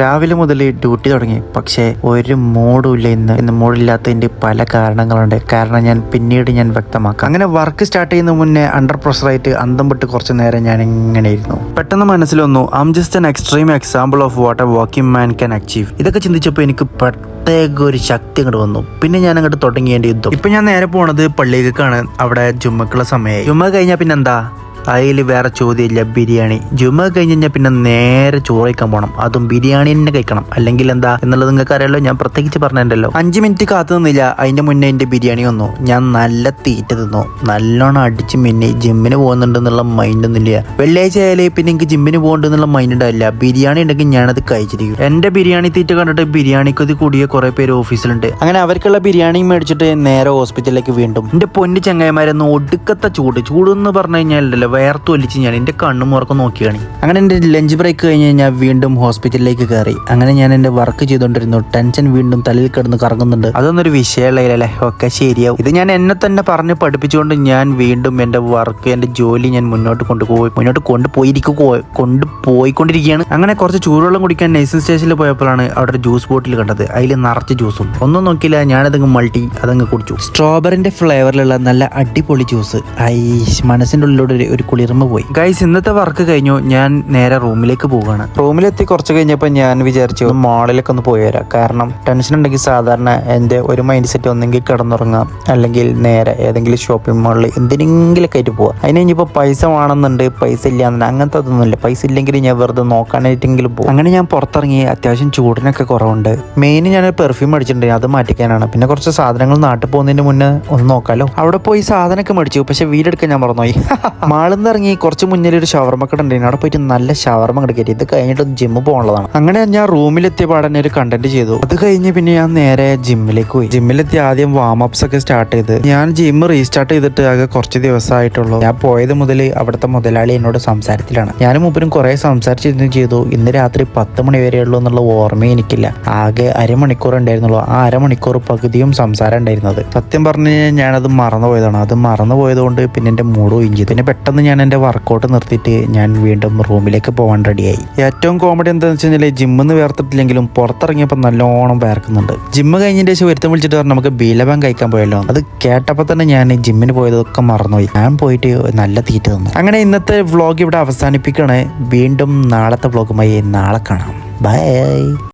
രാവിലെ മുതൽ ഡ്യൂട്ടി തുടങ്ങി. പക്ഷേ ഒരു മൂഡും ഇല്ല. ഇന്ന് മൂഡില്ലാത്തതിന്റെ പല കാരണങ്ങളുണ്ട്. കാരണം ഞാൻ പിന്നീട് വ്യക്തമാക്കാം. അങ്ങനെ വർക്ക് സ്റ്റാർട്ട് ചെയ്യുന്ന മുന്നേ അണ്ടർ പ്രഷറായിട്ട് അന്തം വിട്ട് കുറച്ച് നേരം ഞാൻ ഇങ്ങനെ ഇരുന്നു. പെട്ടെന്ന് മനസ്സിൽ വന്നു, I just an extreme example of what A working man can achieve. ഇതൊക്കെ ചിന്തിച്ചപ്പോൾ എനിക്ക് പ്രത്യേക ഒരു ശക്തി അങ്ങോട്ട് വന്നു. പിന്നെ ഞാൻ അങ്ങോട്ട് തുടങ്ങിയ യുദ്ധം. ഇപ്പൊ ഞാൻ നേരെ പോണത് പള്ളിയിലേക്കാണ്. അവിടെ ജുമ്മക്കുള്ള സമയമായി. ജുമ്മ കഴിഞ്ഞാൽ പിന്നെന്താ, അതിൽ വേറെ ചോദ്യമില്ല, ബിരിയാണി. ജുമ കഴിഞ്ഞ് കഴിഞ്ഞാൽ പിന്നെ നേരെ ചോറ് കഴിക്കാൻ പോകണം. അതും ബിരിയാണി തന്നെ കഴിക്കണം. അല്ലെങ്കിൽ എന്താ എന്നുള്ളത് നിങ്ങൾക്ക് അറിയാലോ, ഞാൻ പ്രത്യേകിച്ച് പറഞ്ഞിട്ടുണ്ടല്ലോ. 5 മിനിറ്റ് കാത്തു നിന്നില്ല, അതിന്റെ മുന്നേ എന്റെ ബിരിയാണി വന്നു. ഞാൻ നല്ല തീറ്റ തിന്നു, നല്ലോണം അടിച്ച് മിന്നി. ജിമ്മിന് പോകുന്നുണ്ട് എന്നുള്ള മൈൻഡ് ഒന്നും ഇല്ല. വെള്ളിയാഴ്ച ആയാലേ പിന്നെ എനിക്ക് ജിമ്മിന് പോകുന്നുണ്ട് എന്നുള്ള മൈൻഡ് ഉണ്ടാവില്ല. ബിരിയാണി ഉണ്ടെങ്കിൽ ഞാനത് കഴിച്ചിരിക്കും. എന്റെ ബിരിയാണി തീറ്റ കണ്ടിട്ട് ബിരിയാണിക്കൊതി കൂടിയ കുറെ പേര് ഓഫീസിലുണ്ട്. അങ്ങനെ അവർക്കുള്ള ബിരിയാണി മേടിച്ചിട്ട് നേരെ ഹോസ്പിറ്റലിലേക്ക് വീണ്ടും. എന്റെ പൊന്നു ചങ്ങായിമാരൊന്നും ഒടുക്കത്തെ ചൂടെന്ന് പറഞ്ഞു കഴിഞ്ഞാൽ വേർത്ത് ഒലിച്ച് ഞാൻ എൻ്റെ കണ്ണും മുറക്കം നോക്കിയാണ്. അങ്ങനെ എൻ്റെ ലഞ്ച് ബ്രേക്ക് കഴിഞ്ഞ് കഴിഞ്ഞാൽ വീണ്ടും ഹോസ്പിറ്റലിലേക്ക് കയറി. അങ്ങനെ ഞാൻ എൻ്റെ വർക്ക് ചെയ്തുകൊണ്ടിരുന്നു. ടെൻഷൻ വീണ്ടും തലയിൽ കിടന്ന് കറങ്ങുന്നുണ്ട്. അതൊന്നൊരു വിഷയമുള്ളതല്ലേ, ഒക്കെ ശരിയാവും. ഇത് ഞാൻ എന്നെ തന്നെ പറഞ്ഞ് പഠിപ്പിച്ചുകൊണ്ട് ഞാൻ വീണ്ടും എൻ്റെ വർക്ക്, എൻ്റെ ജോലി ഞാൻ മുന്നോട്ട് കൊണ്ടുപോയിക്കൊണ്ടിരിക്കുകയാണ്. അങ്ങനെ കുറച്ച് ചൂടുവെള്ളം കുടിക്കാൻ നഴ്സിംഗ് സ്റ്റേഷനിൽ പോയപ്പോഴാണ് അവിടെ ഒരു ജ്യൂസ് ബോട്ടിൽ കണ്ടത്. അതിൽ നിറച്ച് ജ്യൂസും. ഒന്നും നോക്കിയില്ല, ഞാനതങ്ങ് മൾട്ടി അതങ്ങ് കുടിച്ചു. സ്ട്രോബെറിന്റെ ഫ്ലേവറിലുള്ള നല്ല അടിപൊളി ജ്യൂസ്. മനസ്സിൻ്റെ ഉള്ളിലൂടെ ഒരു കുളിർമ പോയി. ഗൈസ്, ഇന്നത്തെ വർക്ക് കഴിഞ്ഞു. ഞാൻ നേരെ റൂമിലേക്ക് പോവുകയാണ്. റൂമിലെത്തി കുറച്ച് കഴിഞ്ഞപ്പോൾ ഞാൻ വിചാരിച്ചു മോളിലൊക്കെ ഒന്ന് പോയി വരാം. കാരണം ടെൻഷൻ ഉണ്ടെങ്കിൽ സാധാരണ എൻ്റെ ഒരു മൈൻഡ് സെറ്റ് ഒന്നെങ്കിൽ കിടന്നുറങ്ങാം, അല്ലെങ്കിൽ നേരെ ഏതെങ്കിലും ഷോപ്പിംഗ് മാളിൽ എന്തിനെങ്കിലൊക്കെ ആയിട്ട് പോവാം. അതിന് ഇനിയിപ്പോൾ പൈസ വേണമെന്നുണ്ട്, പൈസ ഇല്ലാന്നുണ്ട്, അങ്ങനത്തെ അതൊന്നുമില്ല. പൈസ ഇല്ലെങ്കിൽ ഞാൻ വെറുതെ നോക്കാനായിട്ടെങ്കിലും പോകും. അങ്ങനെ ഞാൻ പുറത്തിറങ്ങി. അത്യാവശ്യം ചൂടിനൊക്കെ കുറവുണ്ട്. മെയിൻ ഞാൻ പെർഫ്യൂം അടിച്ചിട്ടുണ്ട്, അത് മാറ്റിക്കാനാണ്. പിന്നെ കുറച്ച് സാധനങ്ങൾ നാട്ടിൽ പോകുന്നതിന് മുന്നേ ഒന്ന് നോക്കാമല്ലോ. അവിടെ പോയി സാധനമൊക്കെ മേടിച്ചു. പക്ഷെ വീടെടുക്കാൻ ഞാൻ മറന്നുപോയി. മാളിന്ന് ഇറങ്ങി കുറച്ച് മുന്നിൽ ഒരു ഷവർമ കട ഉണ്ടായിരുന്നു. അവിടെ പോയിട്ട് നല്ല ഷവർമ കയറ്റി. ഇത് കഴിഞ്ഞിട്ട് ജിമ്മ് പോകാനുള്ളതാണ്. അങ്ങനെ ഞാൻ റൂമിലെത്തിയ പാടന്നെ ഒരു കണ്ടന്റ് ചെയ്തു. അത് കഴിഞ്ഞ് പിന്നെ ഞാൻ നേരെ ജിമ്മിലേക്ക് പോയി. ജിമ്മിലെത്തി ആദ്യം വാമപ്സ് ഒക്കെ സ്റ്റാർട്ട് ചെയ്ത്. ഞാൻ ജിമ്മ് റീസ്റ്റാർട്ട് ചെയ്തിട്ട് ആകെ കുറച്ച് ദിവസമായിട്ടുള്ളൂ. ഞാൻ പോയത് മുതൽ അവിടുത്തെ മുതലാളി എന്നോട് സംസാരത്തിലാണ്. ഞാനും മൂപ്പരും കുറെ സംസാരിച്ചിരുന്നു ചെയ്തു. ഇന്ന് രാത്രി 10 മണി വരെയുള്ളൂ എന്നുള്ള ഓർമ്മ എനിക്കില്ല. ആകെ അരമണിക്കൂർ ഉണ്ടായിരുന്നുള്ളൂ. ആ അരമണിക്കൂർ പകുതിയും സംസാരം ഉണ്ടായിരുന്നത്. സത്യം പറഞ്ഞു കഴിഞ്ഞാൽ ഞാനത് മറന്നുപോയതാണ്. അത് മറന്നുപോയത് കൊണ്ട് പിന്നെ എൻ്റെ മൂഡ് ഒഴിഞ്ഞു. പിന്നെ പെട്ടെന്ന് ഞാൻ എൻ്റെ വർക്കൗട്ട് നിർത്തിയിട്ട് ഞാൻ വീണ്ടും റൂമിലേക്ക് പോകാൻ റെഡിയായി. ഏറ്റവും കോമഡി എന്താണെന്ന് വെച്ച് കഴിഞ്ഞാൽ ജിമ്മിന്ന് വേർത്തിട്ടില്ലെങ്കിലും പുറത്തിറങ്ങിയപ്പോൾ നല്ലോണം വേർക്കുന്നുണ്ട്. ജിമ്മ് കഴിഞ്ഞതിൻ്റെ ശേഷം ഒരുത്തം വിളിച്ചിട്ട് പറഞ്ഞു നമുക്ക് ബീലബാൻ കഴിക്കാൻ പോയല്ലോ. അത് കേട്ടപ്പോൾ തന്നെ ഞാൻ ജിമ്മിന് പോയതൊക്കെ മറന്നുപോയി. ഞാൻ പോയിട്ട് നല്ല തീറ്റ തന്നു. അങ്ങനെ ഇന്നത്തെ വ്ളോഗ് ഇവിടെ അവസാനിപ്പിക്കുകയാണ്. വീണ്ടും നാളത്തെ വ്ളോഗുമായി നാളെ കാണാം. ബൈ.